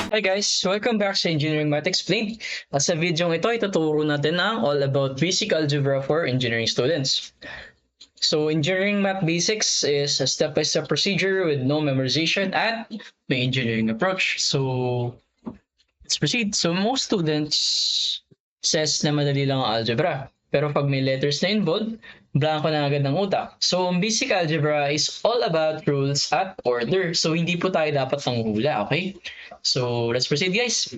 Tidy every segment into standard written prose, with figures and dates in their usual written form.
Hi guys! Welcome back sa Engineering Math Explained. Sa video ito, ituturo natin ang all about basic algebra for engineering students. So, Engineering Math Basics is a step-by-step procedure with no memorization at may engineering approach. So, let's proceed. So, most students says na madali lang ang algebra. Pero pag may letters na involved, blanco na agad ng utak. So, ang basic algebra is all about rules at order. So, hindi po tayo dapat nanghula, okay? So, let's proceed guys.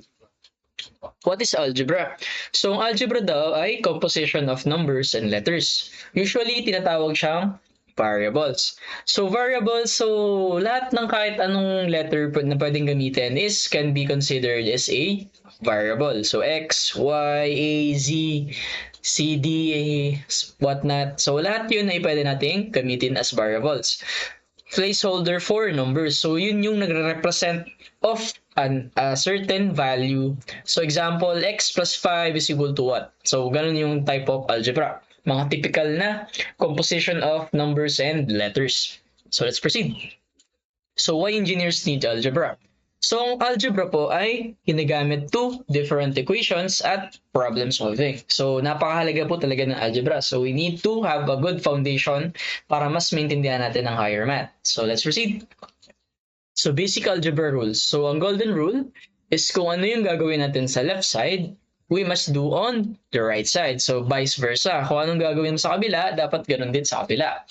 What is algebra? So, ang algebra daw ay composition of numbers and letters. Usually, tinatawag siyang variables. So, variables, so lahat ng kahit anong letter na pwedeng gamitin can be considered as a variable. So, X, Y, A, Z, C, D, whatnot. So, lahat yun ay pwede nating gamitin as variables. Placeholder for numbers. So, yun yung nagre-represent of a certain value. So, example, x plus 5 is equal to what? So, ganun yung type of algebra. Mga typical na composition of numbers and letters. So, let's proceed. So, why engineers need algebra? So, ang algebra po ay ginagamit to different equations at problem solving. So, napakahalaga po talaga ng algebra. So, we need to have a good foundation para mas maintindihan natin ang higher math. So, let's proceed. So, basic algebra rules. So, ang golden rule is kung ano yung gagawin natin sa left side, we must do on the right side. So, vice versa. Kung anong gagawin mo sa kabila, dapat ganun din sa kabila.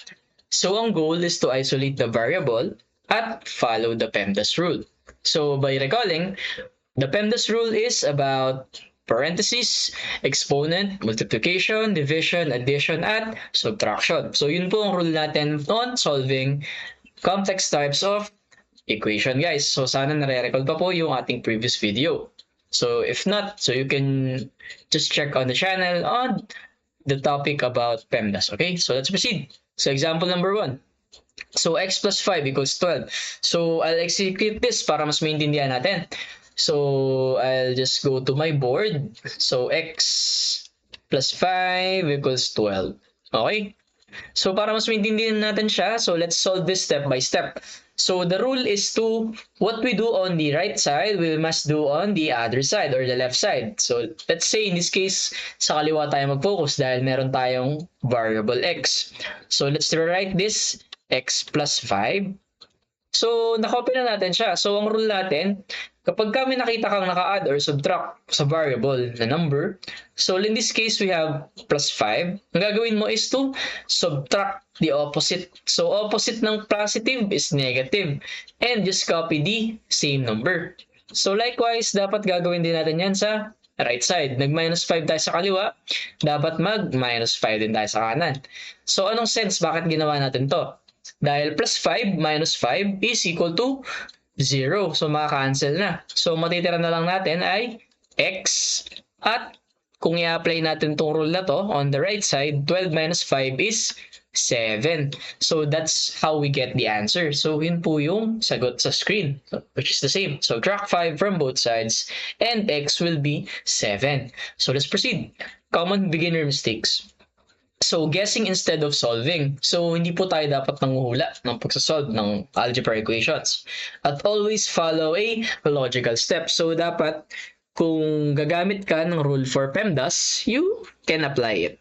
So, ang goal is to isolate the variable at follow the PEMDAS rule. So, by recalling, the PEMDAS rule is about parentheses, exponent, multiplication, division, addition, at subtraction. So, yun po ang rule natin on solving complex types of equation, guys. So, sana nare-recall pa po yung ating previous video. So, if not, so you can just check on the channel on the topic about PEMDAS, okay? So, let's proceed. So, example number 1. So, x plus 5 equals 12. So, I'll execute this para mas maintindihan natin. So, I'll just go to my board. So, x plus 5 equals 12. Okay? So, para mas maintindihan natin siya, so let's solve this step by step. So, the rule is to, what we do on the right side, we must do on the other side or the left side. So, let's say in this case, sa kaliwa tayo mag-focus dahil meron tayong variable x. So, let's rewrite this x plus 5. So, nakopy na natin siya. So, ang rule natin, kapag kami nakita kang naka-add or subtract sa variable na number, so in this case, we have plus 5. Ang gagawin mo is to subtract the opposite. So, opposite ng positive is negative. And just copy the same number. So, likewise, dapat gagawin din natin yan sa right side. Nag-minus 5 tayo sa kaliwa, dapat mag-minus 5 din tayo sa kanan. So, anong sense? Bakit ginawa natin to? Dahil plus 5 minus 5 is equal to 0. So, makaka-cancel na. So, matitira na lang natin ay x. At kung i-apply natin itong rule na to on the right side, 12 minus 5 is 7. So, that's how we get the answer. So, yun po yung sagot sa screen, which is the same. So, subtract 5 from both sides and x will be 7. So, let's proceed. Common beginner mistakes. So, guessing instead of solving. So, hindi po tayo dapat nanguhula ng pagsasolve ng algebra equations. At always follow a logical step. So, dapat kung gagamit ka ng rule for PEMDAS, you can apply it.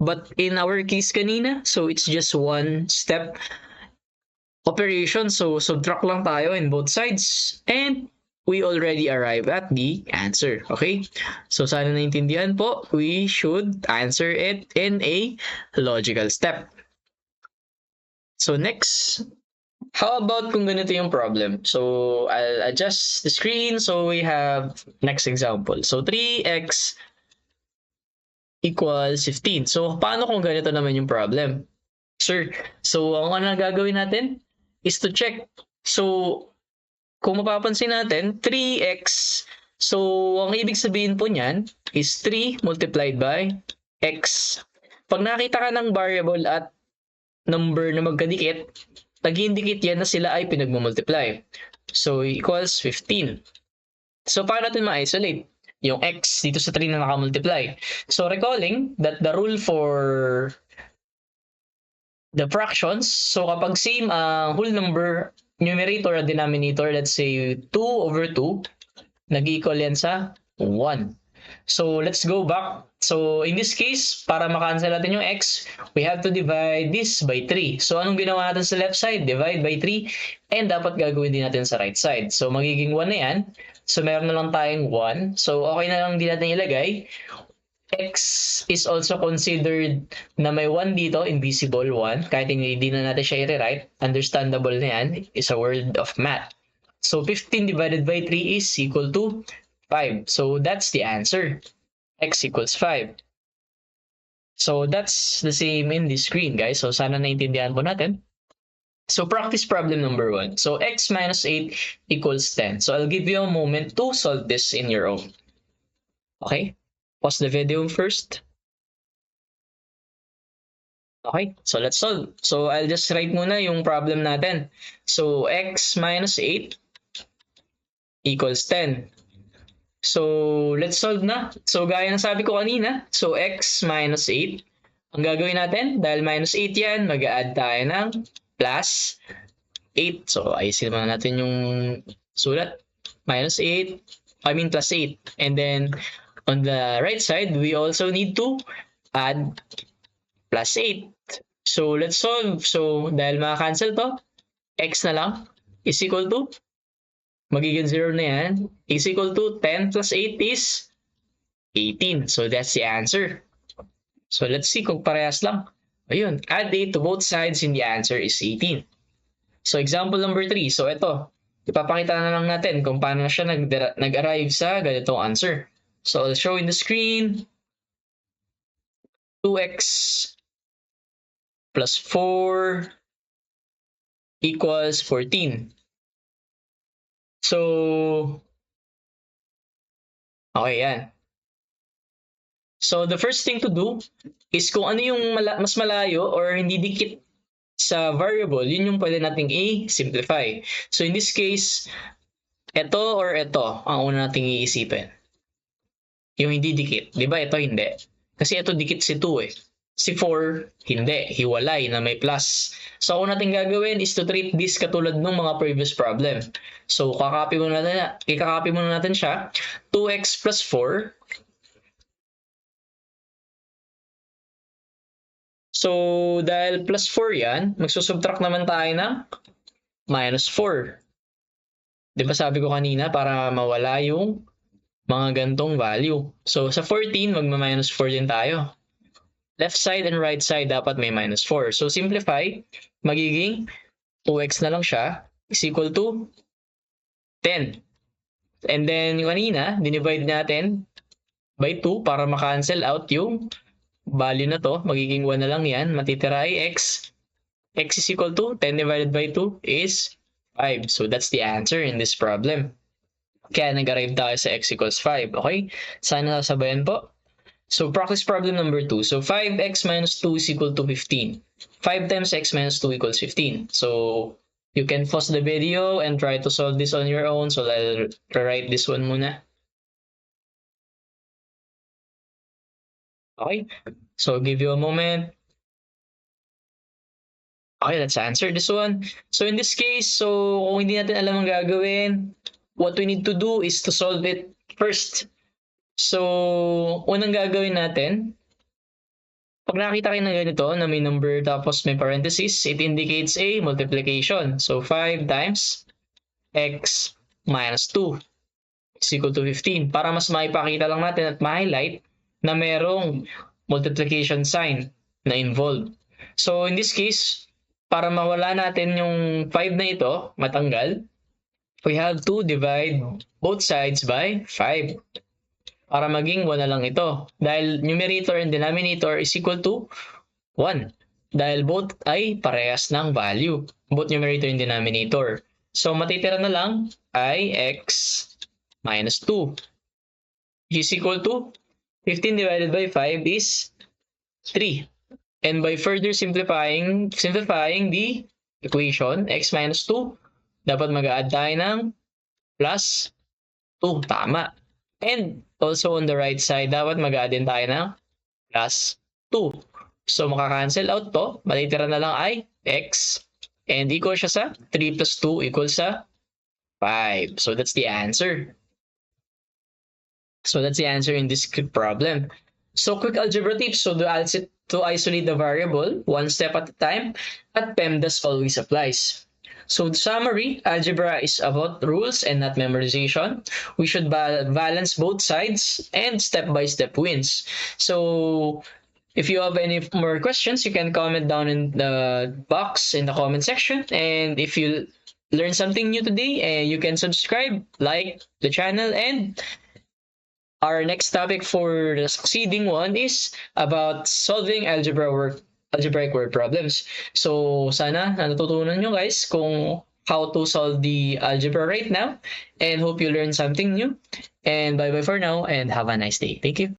But in our case kanina, so it's just one step operation. So, subtract lang tayo in both sides and we already arrive at the answer. Okay? So, sana naintindihan po, we should answer it in a logical step. So, next, how about kung ganito yung problem? So, I'll adjust the screen. So, we have next example. So, 3x equals 15. So, paano kung ganito naman yung problem? Sir, so, ang ano gagawin natin is to check. So, kung mapapansin natin, 3x, so ang ibig sabihin po niyan is 3 multiplied by x. Pag nakita ka ng variable at number na magkadikit, nag-indicate yan na sila ay pinagmumultiply. So, equals 15. So, paano natin ma-isolate yung x dito sa 3 na nakamultiply? So, recalling that the rule for the fractions, so kapag same whole number, numerator at denominator, let's say 2 over 2, nag-equal yan sa 1. So, let's go back. So, in this case, para makancel natin yung x, we have to divide this by 3. So, anong ginawa natin sa left side? Divide by 3. And dapat gagawin din natin sa right side. So, magiging 1 na yan. So, meron na lang tayong 1. So, okay na lang din natin ilagay. X is also considered na may 1 dito, invisible 1. Kahit hindi na natin siya i-rewrite, understandable na yan. Is a word of math. So, 15 divided by 3 is equal to 5. So, that's the answer. X equals 5. So, that's the same in this screen, guys. So, sana naintindihan po natin. So, practice problem number 1. So, x minus 8 equals 10. So, I'll give you a moment to solve this in your own. Okay? Pause the video first. Okay, so let's solve. So, I'll just write muna yung problem natin. So, x minus 8 equals 10. So, let's solve na. So, gaya ng sabi ko kanina, so x minus 8. Ang gagawin natin, dahil minus 8 yan, mag-a-add tayo ng plus 8. So, ayusin naman natin yung sulat. Minus 8, plus 8. And then, on the right side, we also need to add plus 8. So, let's solve. So, dahil maka-cancel to, x na lang is equal to, magiging 0 na yan, is equal to 10 plus 8 is 18. So, that's the answer. So, let's see kung parehas lang. Ayun, add 8 to both sides and the answer is 18. So, example number 3. So, ito, ipapakita na lang natin kung paano siya nag-arrive sa ganitong answer. So, I'll show in the screen. 2x plus 4 equals 14. So, okay yan. So, the first thing to do is kung ano yung mas malayo or hindi dikit sa variable, yun yung pwede nating i-simplify. So, in this case, ito or ito ang una nating iisipin. Yung hindi dikit. Di ba? Ito hindi. Kasi ito dikit si 2 eh. Si 4, hindi. Hiwalay na may plus. So, ang natin gagawin is to treat this katulad ng mga previous problem. So, ikakopy muna natin siya. 2x plus 4. So, dahil plus 4 yan, magsusubtract naman tayo ng minus 4. Di ba sabi ko kanina para mawala yung mga gantong value. So, sa 14, magma-minus 4 din tayo. Left side and right side dapat may minus 4. So, simplify, magiging 2x na lang siya is equal to 10. And then, yung kanina, dinivide natin by 2 para makancel out yung value na to. Magiging 1 na lang yan. Matitira ay x. X is equal to 10 divided by 2 is 5. So, that's the answer in this problem. Kaya nag-arrive tayo sa x equals 5. Okay? Sana nasabayan po. So, practice problem number 2. So, 5x minus 2 is equal to 15. 5 times x minus 2 equals 15. So, you can pause the video and try to solve this on your own. So, I'll write this one muna. Okay? So, I'll give you a moment. Okay, let's answer this one. So, in this case, so kung hindi natin alam ang gagawin, what we need to do is to solve it first. So, unang gagawin natin, pag nakita kayo ng ganito na may number tapos may parenthesis, it indicates a multiplication. So, 5 times x minus 2 is equal to 15. Para mas maipakita lang natin at ma-highlight na merong multiplication sign na involved. So, in this case, para mawala natin yung 5 na ito, matanggal, we have to divide both sides by 5. Para maging 1 na lang ito. Dahil numerator and denominator is equal to 1. Dahil both ay parehas ng value. Both numerator and denominator. So, matitira na lang ay x minus 2. Is equal to 15 divided by 5 is 3. And by further simplifying the equation, x minus 2, dapat mag-add tayo ng plus 2. Tama. And also on the right side, dapat mag-add din tayo ng plus 2. So, makakancel out to. Matitira na lang ay x. And equal siya sa 3 plus 2 equals sa 5. So, that's the answer. So that's the answer in this problem. So quick algebra tips. So to isolate the variable one step at a time, at PEMDAS always applies. So the summary, algebra is about rules and not memorization. We should balance both sides and step-by-step wins. So if you have any more questions, you can comment down in the box in the comment section. And if you learn something new today, you can subscribe, like the channel, and our next topic for the succeeding one is about solving algebraic word problems. So sana natutunan nyo guys kung how to solve the algebra right now, and hope you learn something new. And bye bye for now and have a nice day. Thank you.